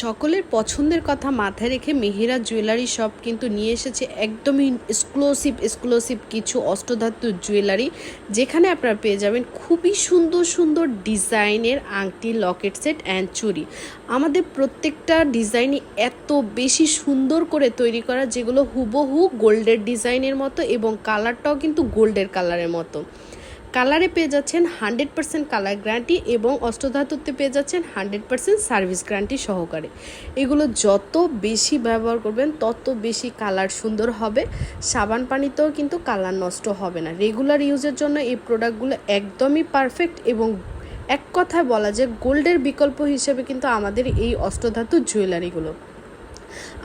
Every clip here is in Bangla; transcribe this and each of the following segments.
সকলের পছন্দের কথা মাথায় রেখে মেহেরা জুয়েলারি শপ কিন্তু নিয়ে এসেছে একদমই এক্সক্লুসিভ কিছু অষ্টধাতুর জুয়েলারি, যেখানে আপনারা পেয়ে যাবেন খুবই সুন্দর সুন্দর ডিজাইনের আংটি, লকেট সেট অ্যান্ড চুড়ি। আমাদের প্রত্যেকটা ডিজাইনই এত বেশি সুন্দর করে তৈরি করা, যেগুলো হুবহু গোল্ডের ডিজাইনের মতো এবং কালারটাও কিন্তু গোল্ডের কালারের মতো। কালারে পেয়ে যাচ্ছেন 100% কালার গ্যারান্টি এবং অষ্টধাতুতে পেয়ে যাচ্ছেন 100% সার্ভিস গ্যারান্টি সহকারে। এগুলো যত বেশি ব্যবহার করবেন তত বেশি কালার সুন্দর হবে, সাবান পানিতেও কিন্তু কালার নষ্ট হবে না। রেগুলার ইউজের জন্য এই প্রোডাক্টগুলো একদমই পারফেক্ট এবং এক কথায় বলা যায় গোল্ডের বিকল্প হিসেবে কিন্তু আমাদের এই অষ্টধাতু জুয়েলারিগুলো।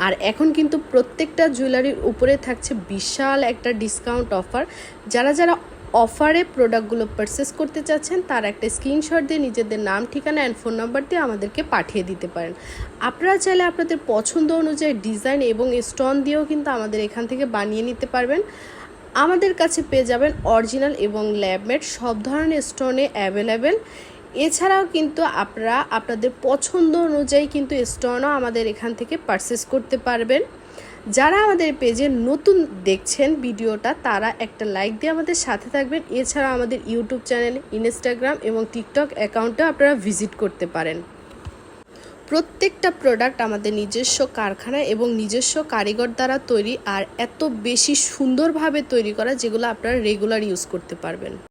আর এখন কিন্তু প্রত্যেকটা জুয়েলারির উপরে থাকছে বিশাল একটা ডিসকাউন্ট অফার। যারা অফারে প্রোডাক্টগুলো পারচেস করতে চাচ্ছেন তার একটা স্ক্রিনশট দিয়ে নিজেদের নাম, ঠিকানা অ্যান্ড ফোন নাম্বার দিয়ে আমাদেরকে পাঠিয়ে দিতে পারেন। আপনারা চাইলে আপনাদের পছন্দ অনুযায়ী ডিজাইন এবং স্টোন দিয়েও কিন্তু আমাদের এখান থেকে বানিয়ে নিতে পারবেন। আমাদের কাছে পেয়ে যাবেন অরিজিনাল এবং ল্যাবমেড সব ধরনের স্টোনে অ্যাভেলেবেল। এছাড়াও কিন্তু আপনারা আপনাদের পছন্দ অনুযায়ী কিন্তু স্টোনও আমাদের এখান থেকে পারচেস করতে পারবেন। যারা আমাদের পেজে নতুন দেখছেন ভিডিওটা, তারা একটা লাইক দিয়ে আমাদের সাথে থাকবেন। এছাড়া আমাদের ইউটিউব চ্যানেল, ইনস্টাগ্রাম এবং টিকটক অ্যাকাউন্টে আপনারা ভিজিট করতে পারেন। প্রত্যেকটা প্রোডাক্ট আমাদের নিজস্ব কারখানা এবং নিজস্ব কারিগর দ্বারা তৈরি, আর এত বেশি সুন্দরভাবে তৈরি করা যেগুলো আপনারা রেগুলার ইউজ করতে পারবেন।